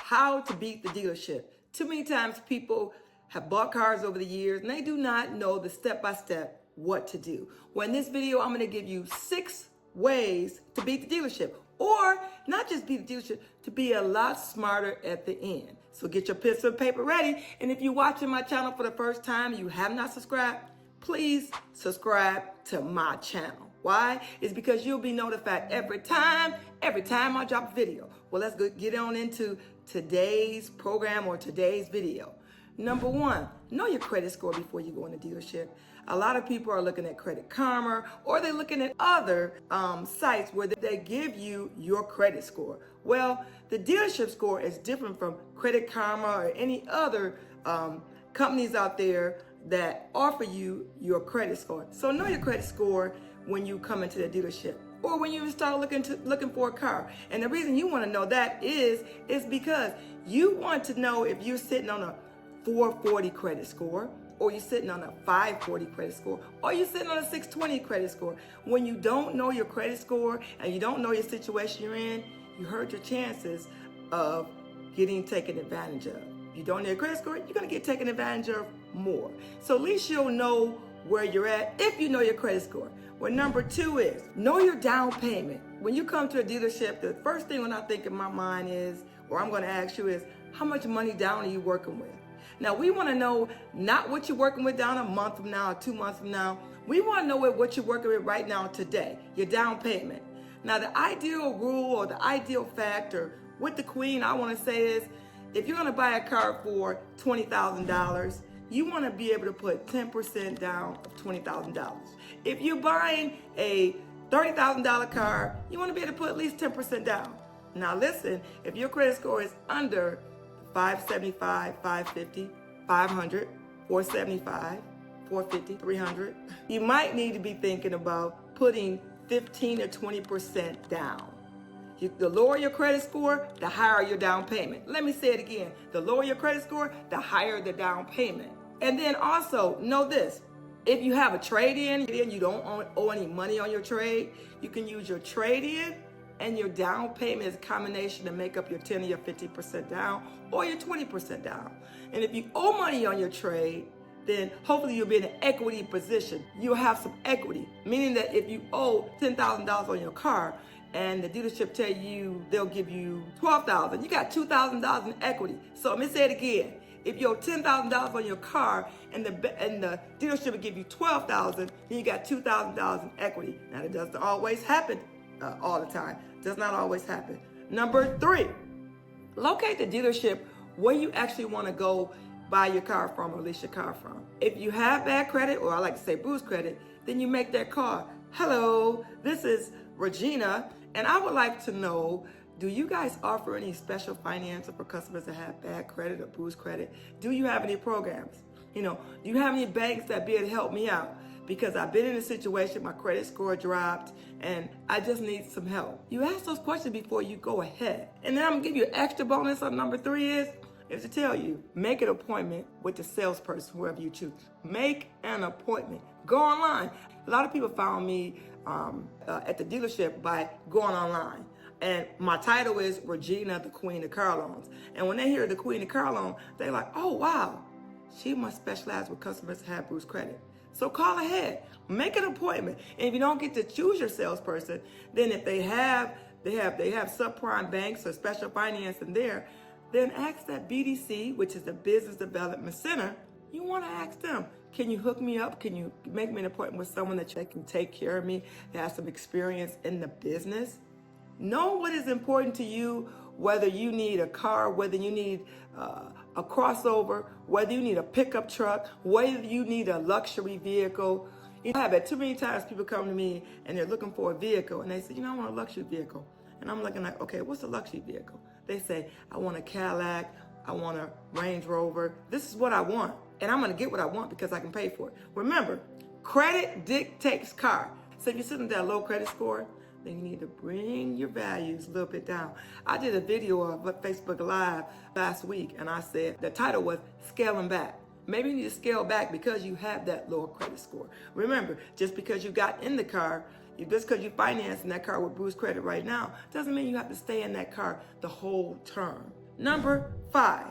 how to beat the dealership. Too many times people have bought cars over the years and they do not know the step-by-step what to do. Well, in this video, I'm gonna give you 6 ways to beat the dealership, or not just beat the dealership, to be a lot smarter at the end. So get your pencil and paper ready. And if you're watching my channel for the first time, you have not subscribed, please subscribe to my channel. Why? It's because you'll be notified every time I drop a video. Well, let's get on into today's program or today's video. Number 1, know your credit score before you go in the dealership. A lot of people are looking at Credit Karma, or they're looking at other sites where they give you your credit score. Well, the dealership score is different from Credit Karma or any other companies out there that offer you your credit score. So know your credit score when you come into the dealership, or when you start looking for a car. And the reason you want to know that is because you want to know if you're sitting on a 440 credit score, or you're sitting on a 540 credit score, or you're sitting on a 620 credit score. When you don't know your credit score and you don't know your situation you're in, you hurt your chances of getting taken advantage of. If you don't know your credit score, you're gonna get taken advantage of more. So at least you'll know where you're at if you know your credit score. Well, number 2 is know your down payment. When you come to a dealership, the first thing when I think in my mind is, or I'm gonna ask you is, how much money down are you working with? Now, we want to know not what you're working with down a month from now or 2 months from now. We want to know what you're working with right now today, your down payment. Now, the ideal rule or the ideal factor with the Queen, I want to say is, if you're going to buy a car for $20,000, you want to be able to put 10% down of $20,000. If you're buying a $30,000 car, you want to be able to put at least 10% down. Now, listen, if your credit score is under 575, 550, 500, 475, 450, 300. You might need to be thinking about putting 15 or 20% down. The lower your credit score, the higher your down payment. Let me say it again. The lower your credit score, the higher the down payment. And then also know this. If you have a trade-in and you don't owe any money on your trade, you can use your trade-in and your down payment is a combination to make up your 10 or your 50% down, or your 20% down. And if you owe money on your trade, then hopefully you'll be in an equity position. You'll have some equity, meaning that if you owe $10,000 on your car and the dealership tell you they'll give you $12,000, you got $2,000 in equity. So let me say it again. If you owe $10,000 on your car and the dealership will give you $12,000, then you got $2,000 in equity. Now, that doesn't always happen all the time. Does not always happen. Number 3, locate the dealership where you actually want to go buy your car from or lease your car from. If you have bad credit, or I like to say bruised credit, then you make that call. Hello, this is Regina, and I would like to know, do you guys offer any special financing for customers that have bad credit or bruised credit? Do you have any programs? Do you have any banks that be able to help me out? Because I've been in a situation, my credit score dropped, and I just need some help. You ask those questions before you go ahead. And then I'm gonna give you an extra bonus on number 3 is to tell you, make an appointment with the salesperson, whoever you choose. Make an appointment. Go online. A lot of people found me at the dealership by going online. And my title is Regina, the Queen of Car Loans. And when they hear the Queen of Car Loan, they're like, oh, wow, she must specialize with customers that have bruised credit. So call ahead, make an appointment. And if you don't get to choose your salesperson, then if they have subprime banks or special financing there, then ask that BDC, which is the Business Development Center. You want to ask them, can you hook me up? Can you make me an appointment with someone that can take care of me, that has some experience in the business? Know what is important to you, whether you need a car, whether you need a crossover, whether you need a pickup truck, whether you need a luxury vehicle. I have had too many times people come to me and they're looking for a vehicle and they say, I want a luxury vehicle. And I'm looking like, okay, what's a luxury vehicle? They say, I want a Cadillac, I want a Range Rover. This is what I want. And I'm gonna get what I want because I can pay for it. Remember, credit dictates car. So if you're sitting at that low credit score, then you need to bring your values a little bit down. I did a video of Facebook Live last week, and I said the title was Scaling Back. Maybe you need to scale back because you have that lower credit score. Remember, just because you got in the car, just because you're financing that car with bruised credit right now, doesn't mean you have to stay in that car the whole term. Number 5,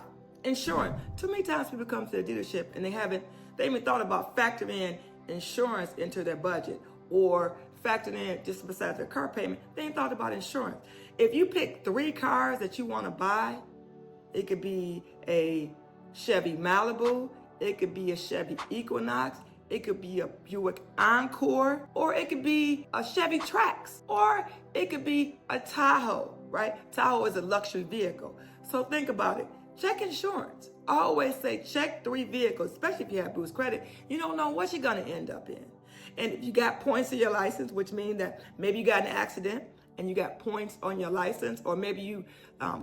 insurance. Too many times people come to the dealership and they even thought about factoring in insurance into their budget, or factoring in just besides their car payment, they ain't thought about insurance. If you pick 3 cars that you want to buy, it could be a Chevy Malibu, it could be a Chevy Equinox, it could be a Buick Encore, or it could be a Chevy Trax, or it could be a Tahoe, right? Tahoe is a luxury vehicle. So think about it. Check insurance. I always say check 3 vehicles, especially if you have Boost credit. You don't know what you're going to end up in. And if you got points in your license, which means that maybe you got an accident and you got points on your license, or maybe you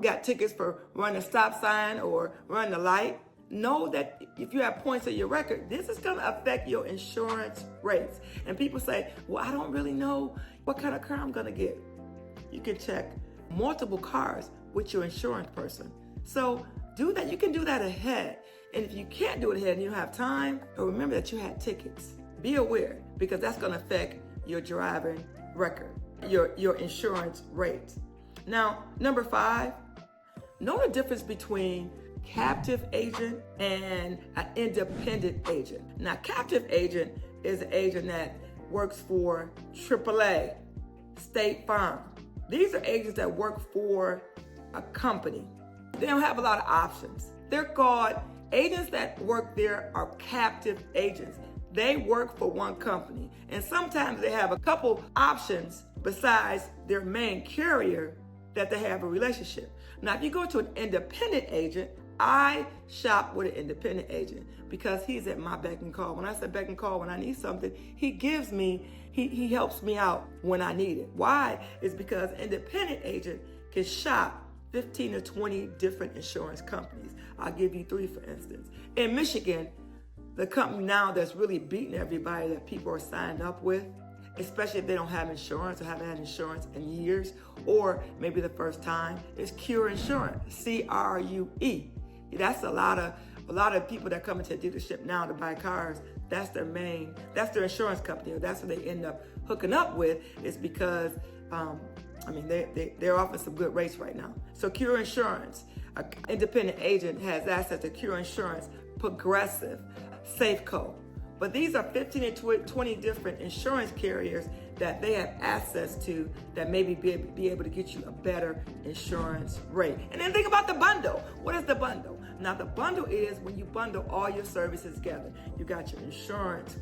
got tickets for running a stop sign or running a light, know that if you have points on your record, this is going to affect your insurance rates. And people say, well, I don't really know what kind of car I'm going to get. You can check multiple cars with your insurance person. So do that. You can do that ahead. And if you can't do it ahead and you don't have time, remember that you had tickets. Be aware, because that's going to affect your driving record, your insurance rates. Now, number 5, know the difference between captive agent and an independent agent. Now, captive agent is an agent that works for AAA, State Farm. These are agents that work for a company. They don't have a lot of options. They're called agents that work there are captive agents. They work for one company, and sometimes they have a couple options besides their main carrier that they have a relationship. Now, if you go to an independent agent, I shop with an independent agent because he's at my beck and call. When I say beck and call, when I need something, he helps me out when I need it. Why? It's because an independent agent can shop 15 to 20 different insurance companies. I'll give you 3, for instance. In Michigan, the company now that's really beating everybody that people are signed up with, especially if they don't have insurance or haven't had insurance in years, or maybe the first time, is Cure Insurance, CRUE. That's a lot of people that come into a dealership now to buy cars. That's their insurance company, or that's what they end up hooking up with, is because they're offering some good rates right now. So Cure Insurance, an independent agent, has access to Cure Insurance, Progressive, Safeco. But these are 15 to 20 different insurance carriers that they have access to that maybe be able to get you a better insurance rate. And then think about the bundle. What is the bundle? Now, the bundle is when you bundle all your services together. You got your insurance,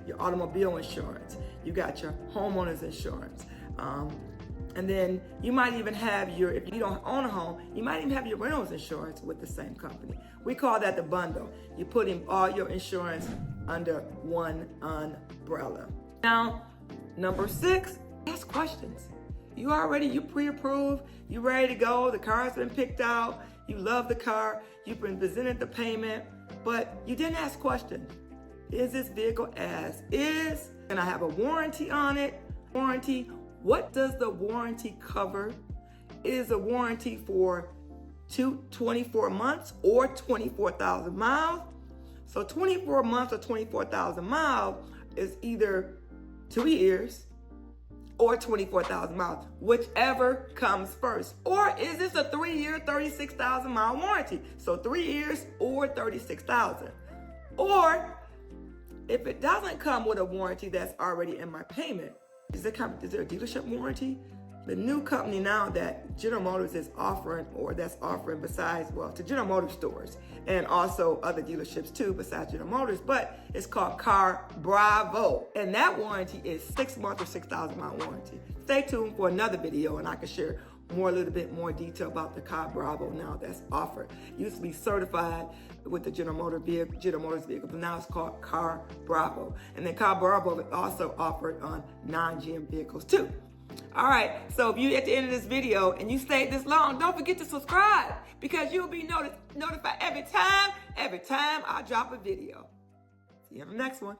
your automobile insurance, you got your homeowner's insurance, and then you might even have if you don't own a home, you might even have your renter's insurance with the same company. We call that the bundle. You put in all your insurance under one umbrella. Now, number 6, ask questions. You pre-approved, you ready to go, the car's been picked out, you love the car, you've been presented the payment, but you didn't ask questions. Is this vehicle as is? Can I have a warranty on it? Warranty. What does the warranty cover? Is a warranty for 24 months or 24,000 miles? So 24 months or 24,000 miles is either 2 years or 24,000 miles, whichever comes first. Or is this a 3-year, 36,000 mile warranty? So 3 years or 36,000. Or if it doesn't come with a warranty that's already in my payment, is there a dealership warranty? The new company now that General Motors is offering, or that's offering besides, to General Motors stores and also other dealerships too besides General Motors, but it's called Car Bravo. And that warranty is 6 months or 6,000 mile warranty. Stay tuned for another video and I can share a little bit more detail about the Car Bravo now that's offered. It used to be certified with the General Motors vehicle, but now it's called Car Bravo. And then Car Bravo is also offered on non-GM vehicles too. All right, so if you're at the end of this video and you stayed this long, don't forget to subscribe because you'll be notified every time I drop a video. See you on the next one.